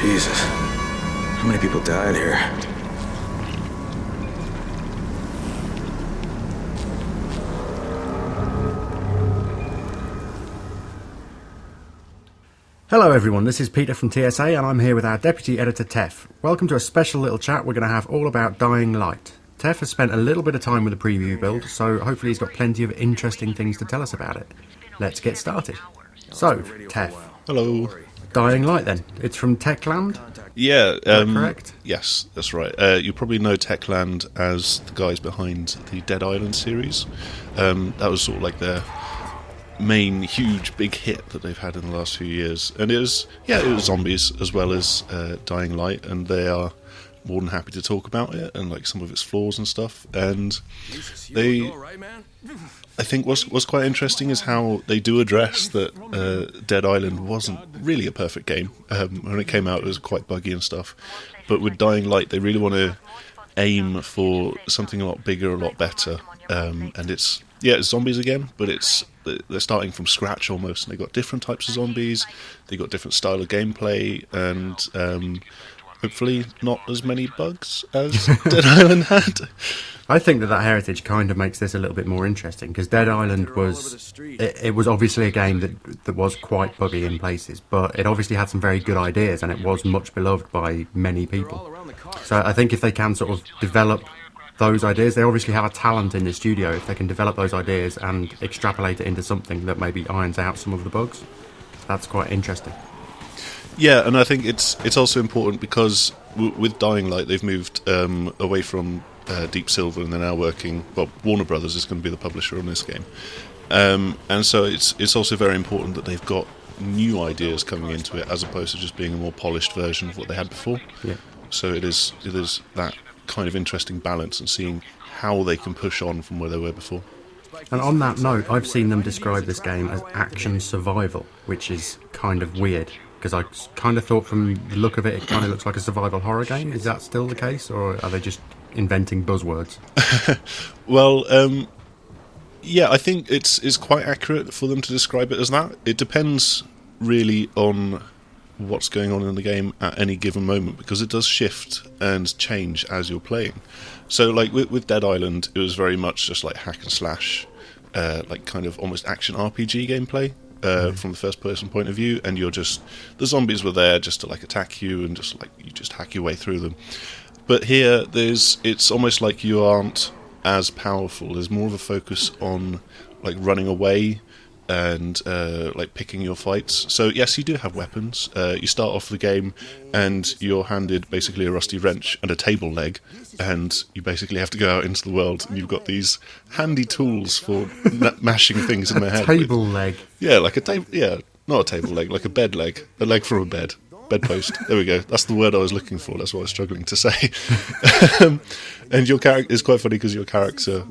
Jesus. How many people died here? Hello everyone, this is Peter from TSA and I'm here with our Deputy Editor Tef. Welcome to a special little chat we're going to have all about Dying Light. Tef has spent a little bit of time with the preview build, so hopefully he's got plenty of interesting things to tell us about it. Let's get started. So, Tef. Hello. Dying Light then. It's from Techland? Yeah. Correct? Yes, that's right. You probably know Techland as the guys behind the Dead Island series. That was sort of like their main huge big hit that they've had in the last few years, and it was zombies as well as Dying Light, and they are more than happy to talk about it and like some of its flaws and stuff. And they, I think what's quite interesting is how they do address that Dead Island wasn't really a perfect game. When it came out it was quite buggy and stuff, but with Dying Light they really want to aim for something a lot bigger, a lot better, and it's zombies again, but they're starting from scratch almost, and they've got different types of zombies, they've got different style of gameplay, and hopefully not as many bugs as Dead Island had. I think that heritage kind of makes this a little bit more interesting, because Dead Island was obviously a game that was quite buggy in places, but it obviously had some very good ideas, and it was much beloved by many people. So I think if they can sort of develop those ideas, they obviously have a talent in the studio. If they can develop those ideas and extrapolate it into something that maybe irons out some of the bugs, that's quite interesting. Yeah, and I think it's also important because with Dying Light they've moved away from Deep Silver, and they're now working. Well, Warner Brothers is going to be the publisher on this game, and so it's also very important that they've got new ideas coming into it as opposed to just being a more polished version of what they had before. Yeah. So it is that kind of interesting balance and seeing how they can push on from where they were before. And on that note, I've seen them describe this game as action survival, which is kind of weird, because I kind of thought from the look of it kind of looks like a survival horror game. Is that still the case, or are they just inventing buzzwords? Well, yeah, I think it's quite accurate for them to describe it as that. It depends really on what's going on in the game at any given moment, because it does shift and change as you're playing. So like with Dead Island it was very much just like hack and slash, like kind of almost action RPG gameplay from the first person point of view, and the zombies were there just to like attack you and just like you just hack your way through them. But here it's almost like you aren't as powerful. There's more of a focus on like running away and like picking your fights. So yes, you do have weapons. You start off the game and you're handed basically a rusty wrench and a table leg, and you basically have to go out into the world, and you've got these handy tools for mashing things in the head. Table leg? Yeah, like a table. Yeah, not a table leg, like a bed leg, a leg from a bed. Bedpost. There we go. That's the word I was looking for. That's what I was struggling to say. And your character is quite funny because your character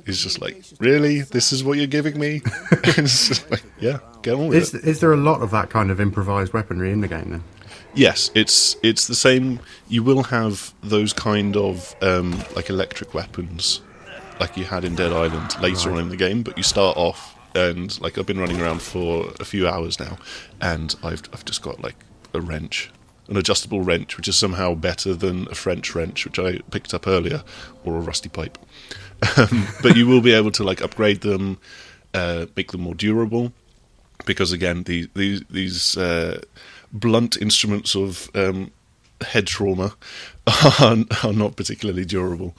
is just like, really? This is what you're giving me? It's just like, yeah, get on with it. Is there a lot of that kind of improvised weaponry in the game then? Yes, it's the same. You will have those kind of like electric weapons like you had in Dead Island later on in the game, but you start off and like I've been running around for a few hours now, and I've just got like a wrench, an adjustable wrench, which is somehow better than a French wrench, which I picked up earlier, or a rusty pipe. But you will be able to like upgrade them, make them more durable, because again, these blunt instruments of head trauma are not particularly durable.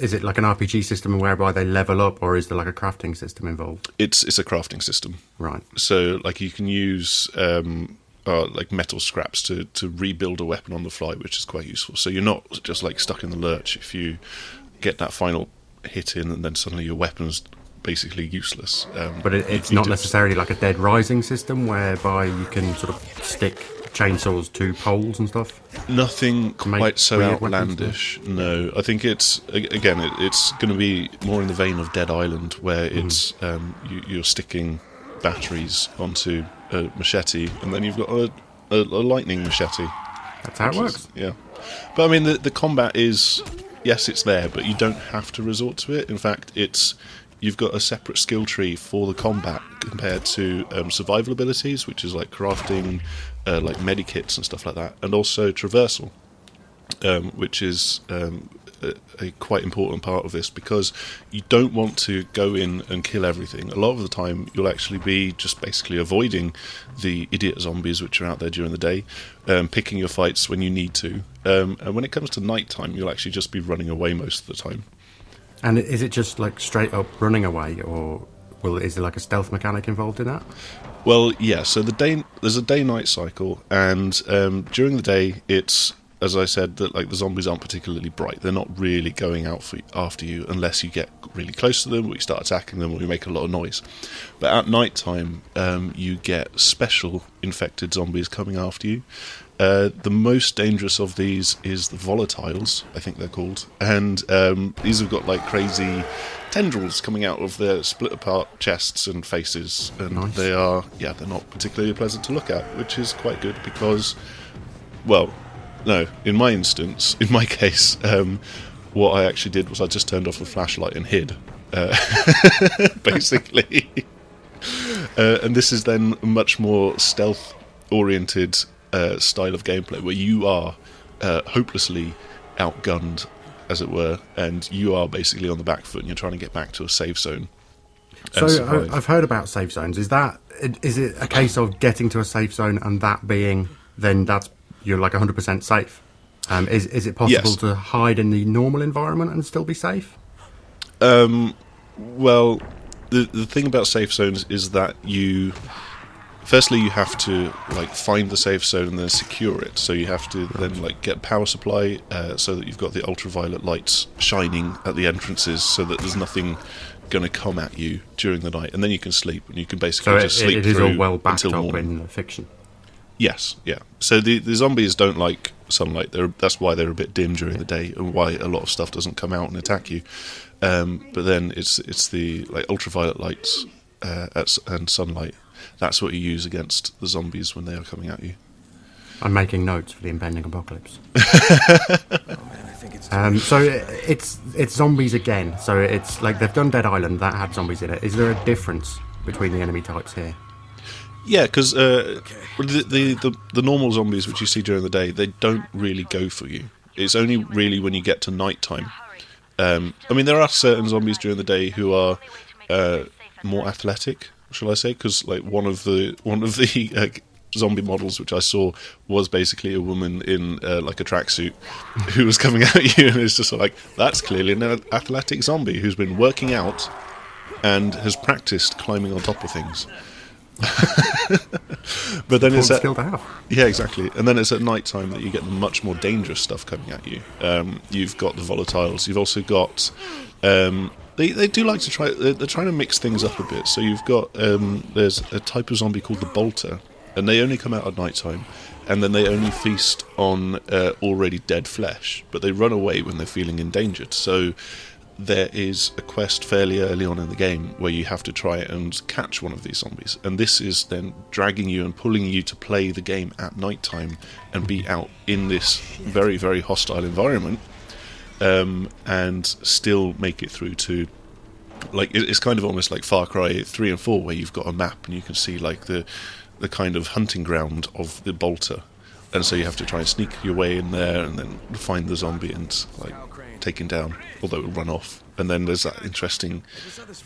Is it like an RPG system whereby they level up, or is there like a crafting system involved? It's a crafting system. Right. So like you can use like metal scraps to rebuild a weapon on the fly, which is quite useful. So you're not just like stuck in the lurch if you get that final hit in and then suddenly your weapon's basically useless. But it's not necessarily like a Dead Rising system whereby you can sort of stick chainsaws to poles and stuff? Nothing quite so outlandish. No, I think it's going to be more in the vein of Dead Island, where it's you're sticking batteries onto a machete, and then you've got a lightning machete. That's how it works. Yeah, but I mean the combat is, yes, it's there, but you don't have to resort to it. In fact, you've got a separate skill tree for the combat compared to survival abilities, which is like crafting, like medikits and stuff like that, and also traversal, which is a quite important part of this, because you don't want to go in and kill everything. A lot of the time you'll actually be just basically avoiding the idiot zombies which are out there during the day, picking your fights when you need to, and when it comes to night time you'll actually just be running away most of the time. And is it just like straight up running away, or is there like a stealth mechanic involved in that? Well, yeah, so there's a day-night cycle, and during the day it's, as I said, that like the zombies aren't particularly bright. They're not really going out after you unless you get really close to them, or you start attacking them, or you make a lot of noise. But at night time, you get special infected zombies coming after you. The most dangerous of these is the volatiles, I think they're called, and these have got like crazy tendrils coming out of their split apart chests and faces, and nice. they're not particularly pleasant to look at, which is quite good because, well, no, in my case, what I actually did was I just turned off the flashlight and hid, basically. And this is then a much more stealth-oriented style of gameplay, where you are hopelessly outgunned, as it were, and you are basically on the back foot, and you're trying to get back to a safe zone. So I've heard about safe zones. Is it a case of getting to a safe zone and that being, then you're like 100% safe? Is it possible to hide in the normal environment and still be safe? Well, the thing about safe zones is that firstly you have to like find the safe zone and then secure it. So you have to then like get power supply, so that you've got the ultraviolet lights shining at the entrances, so that there's nothing going to come at you during the night, and then you can sleep, and you can basically just sleep it is through all well backed until up morning. in fiction. Yes, yeah. So the zombies don't like sunlight. That's why they're a bit dim during the day, and why a lot of stuff doesn't come out and attack you. But then it's the like ultraviolet lights and sunlight. That's what you use against the zombies when they are coming at you. I'm making notes for the impending apocalypse. Oh man, I think it's So it's zombies again. So it's like they've done Dead Island, that had zombies in it. Is there a difference between the enemy types here? Yeah, because the normal zombies which you see during the day, they don't really go for you. It's only really when you get to night time. I mean, there are certain zombies during the day who are more athletic, shall I say? Because like one of the zombie models which I saw was basically a woman in like a tracksuit who was coming at you, and it's just like, that's clearly an athletic zombie who's been working out and has practiced climbing on top of things. But then it's skill to have. Yeah, exactly. And then it's at night time that you get the much more dangerous stuff coming at you. You've got the volatiles. You've also got they do like to try. They're trying to mix things up a bit. So you've got there's a type of zombie called the bolter, and they only come out at night time, and then they only feast on already dead flesh. But they run away when they're feeling endangered. So there is a quest fairly early on in the game where you have to try and catch one of these zombies, and this is then dragging you and pulling you to play the game at night time and be out in this very, very hostile environment, and still make it through to, like, it's kind of almost like Far Cry 3 and 4, where you've got a map and you can see like the kind of hunting ground of the bolter, and so you have to try and sneak your way in there and then find the zombie and like take him down, although it will run off. And then there's that interesting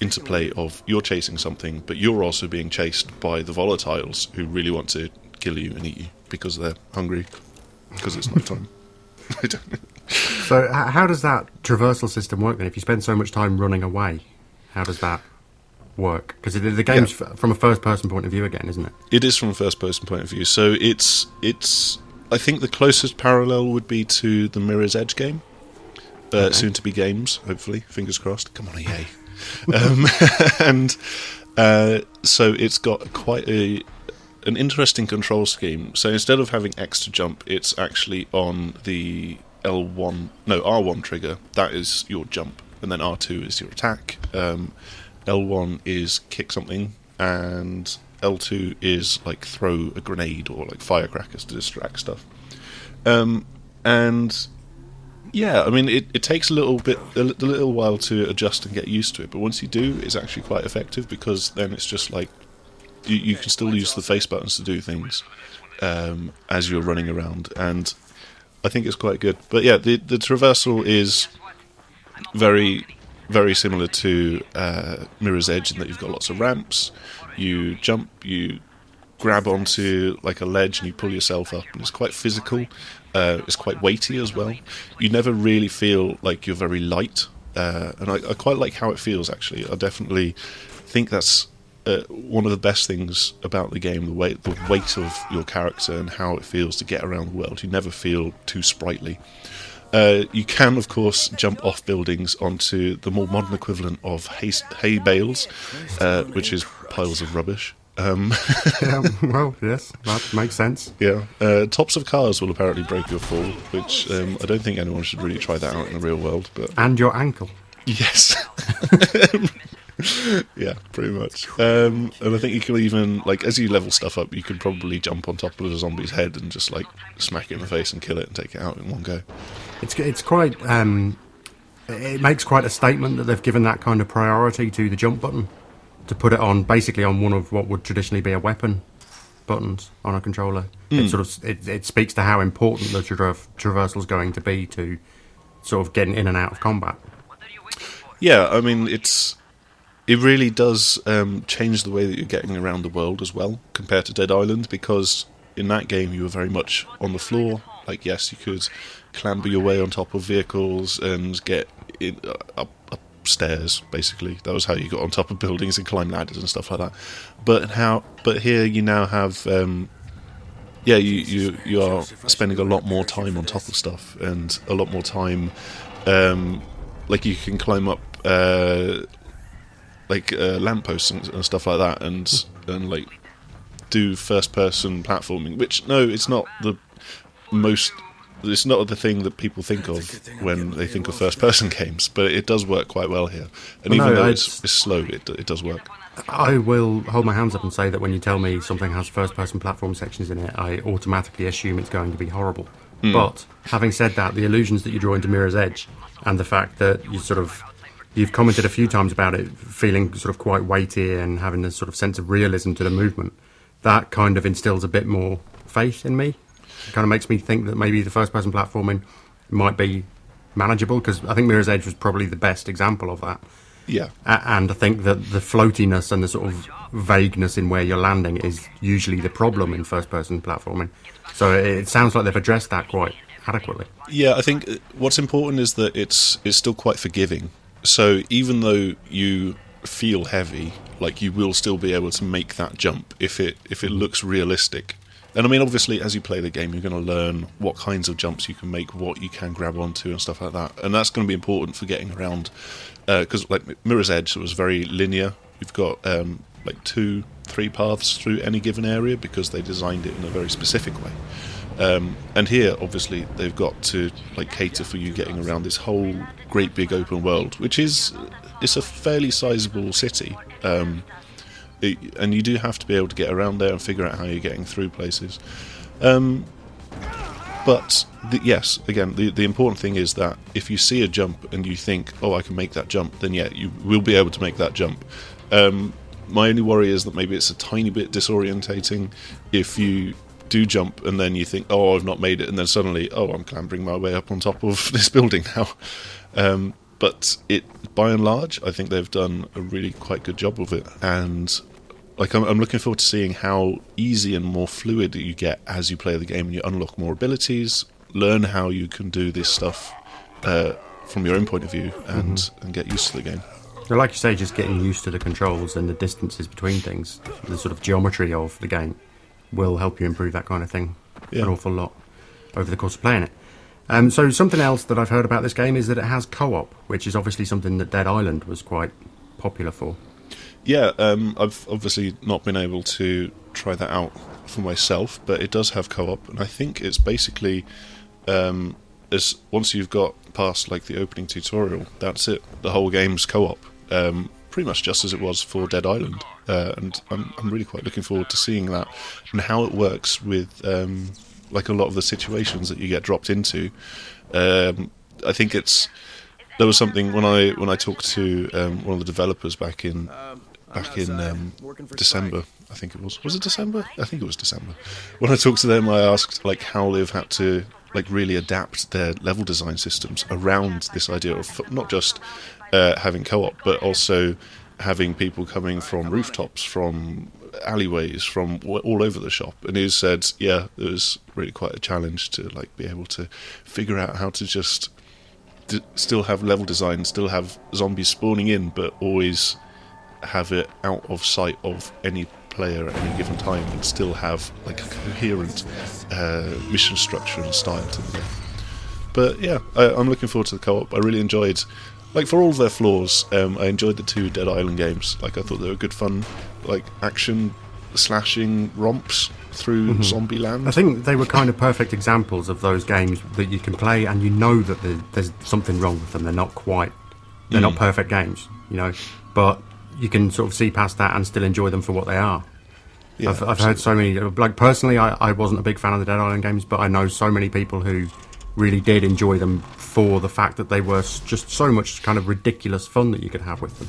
interplay of you're chasing something, but you're also being chased by the volatiles who really want to kill you and eat you because they're hungry, because it's night time. So how does that traversal system work then? If you spend so much time running away, how does that work? Because the game's from a first-person point of view again, isn't it? It is from a first-person point of view. So it's I think the closest parallel would be to the Mirror's Edge game. Soon to be games, hopefully, fingers crossed. Come on, EA. And so it's got quite an interesting control scheme. So instead of having X to jump, it's actually on the R1 trigger. That is your jump, and then R2 is your attack. L1 is kick something, and L2 is like throw a grenade or like firecrackers to distract stuff. And Yeah, I mean, it takes a little while to adjust and get used to it, but once you do, it's actually quite effective, because then it's just like you can still use the face buttons to do things as you're running around, and I think it's quite good. But yeah, the traversal is very, very similar to Mirror's Edge in that you've got lots of ramps. You jump, you grab onto like a ledge, and you pull yourself up, and it's quite physical. It's quite weighty as well. You never really feel like you're very light, and I quite like how it feels, actually. I definitely think that's one of the best things about the game, the weight of your character and how it feels to get around the world. You never feel too sprightly. You can, of course, jump off buildings onto the more modern equivalent of hay bales, which is piles of rubbish. Well, yes, that makes sense. Yeah, tops of cars will apparently break your fall, which I don't think anyone should really try that out in the real world. But And your ankle. yes, yeah, pretty much. And I think you can even, like, as you level stuff up, you could probably jump on top of a zombie's head and just like smack it in the face and kill it and take it out in one go. It's quite. It makes quite a statement that they've given that kind of priority to the jump button, to put it on basically on one of what would traditionally be a weapon buttons on a controller. It speaks to how important the traversal is going to be to sort of getting in and out of combat. Yeah, I mean, it really does change the way that you're getting around the world as well, compared to Dead Island, because in that game you were very much on the floor. Like, yes, you could clamber your way on top of vehicles and get upstairs, basically. That was how you got on top of buildings and climb ladders and stuff like that. But here you now have, you are spending a lot more time on top of stuff, and a lot more time, like you can climb up, lampposts and stuff like that, and like do first-person platforming. Which, no, it's not the most. It's not the thing that people think of when they think of first-person games, but it does work quite well here. And even though it's slow, it does work. I will hold my hands up and say that when you tell me something has first-person platform sections in it, I automatically assume it's going to be horrible. But having said that, the allusions that you draw into Mirror's Edge, and the fact that you've commented a few times about it feeling sort of quite weighty and having this sort of sense of realism to the movement, that kind of instills a bit more faith in me. It kind of makes me think that maybe the first-person platforming might be manageable, because I think Mirror's Edge was probably the best example of that. Yeah. And I think that the floatiness and the sort of vagueness in where you're landing is usually the problem in first-person platforming. So it sounds like they've addressed that quite adequately. Yeah, I think what's important is that it's still quite forgiving. So even though you feel heavy, like, you will still be able to make that jump if it looks realistic. And I mean, obviously, as you play the game, you're going to learn what kinds of jumps you can make, what you can grab onto, and stuff like that. And that's going to be important for getting around, because like Mirror's Edge was very linear. You've got 2-3 paths through any given area, because they designed it in a very specific way. And here, obviously, they've got to like cater for you getting around this whole great big open world, which it's a fairly sizable city. And you do have to be able to get around there and figure out how you're getting through places. But yes, again, the important thing is that if you see a jump and you think, oh, I can make that jump, then yeah, you will be able to make that jump. My only worry is that maybe it's a tiny bit disorientating if you do jump and then you think, oh, I've not made it, and then suddenly, oh, I'm clambering my way up on top of this building now. But by and large, I think they've done a really quite good job of it, and like I'm looking forward to seeing how easy and more fluid that you get as you play the game, and you unlock more abilities, learn how you can do this stuff from your own point of view, and get used to the game. So like you say, just getting used to the controls and the distances between things, the sort of geometry of the game, will help you improve that kind of thing an awful lot over the course of playing it. So something else that I've heard about this game is that it has co-op, which is obviously something that Dead Island was quite popular for. Yeah, I've obviously not been able to try that out for myself, but it does have co-op, and I think it's basically as once you've got past like the opening tutorial, that's it. The whole game's co-op, pretty much just as it was for Dead Island, and I'm really quite looking forward to seeing that and how it works with like a lot of the situations that you get dropped into. I think there was something when I talked to one of the developers back in December. I think it was. Was it December? I think it was December. When I talked to them, I asked like how they've had to like really adapt their level design systems around this idea of not just having co-op, but also having people coming from rooftops, from alleyways, from all over the shop. And he said, yeah, it was really quite a challenge to like be able to figure out how to just still have level design, still have zombies spawning in, but always have it out of sight of any player at any given time, and still have like a coherent mission structure and style to the game. But yeah, I'm looking forward to the co-op. I really enjoyed, like, for all of their flaws, I enjoyed the 2 Dead Island games. Like, I thought they were good fun, like action slashing romps through zombie land. I think they were kind of perfect examples of those games that you can play and you know that there's something wrong with them. They're not perfect games, you know, but you can sort of see past that and still enjoy them for what they are. Yeah, I've heard so many, like, personally I wasn't a big fan of the Dead Island games, but I know so many people who really did enjoy them for the fact that they were just so much kind of ridiculous fun that you could have with them.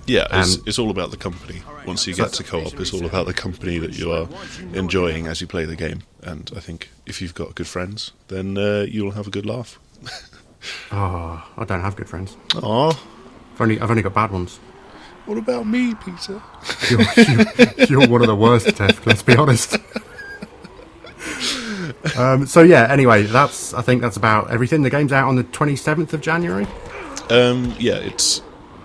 Yeah, it's all about the company. Once you get to co-op, it's all about the company that you are enjoying as you play the game. And I think if you've got good friends, then you'll have a good laugh. Oh, I don't have good friends. Aww. I've only got bad ones. What about me, Peter? You're one of the worst, Tev, let's be honest. So yeah, anyway, I think that's about everything. The game's out on the 27th of January. Yeah, it's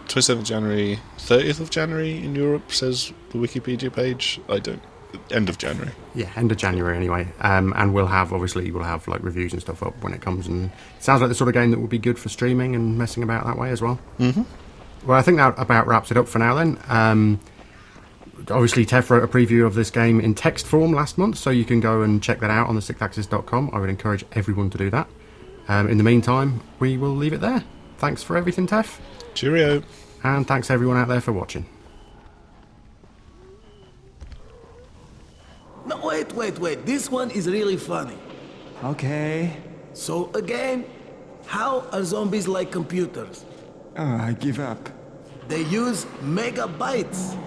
27th January, 30th of January in Europe, says the Wikipedia page. End of January. Yeah, end of January anyway. And we'll have like reviews and stuff up when it comes, and it sounds like the sort of game that would be good for streaming and messing about that way as well. Mm-hmm. Well, I think that about wraps it up for now then. Obviously, Tef wrote a preview of this game in text form last month, so you can go and check that out on the sixthaxis.com. I would encourage everyone to do that. In the meantime, we will leave it there. Thanks for everything, Tef. Cheerio. And thanks everyone out there for watching. No, wait. This one is really funny. Okay. So again, how are zombies like computers? I give up. They use megabytes.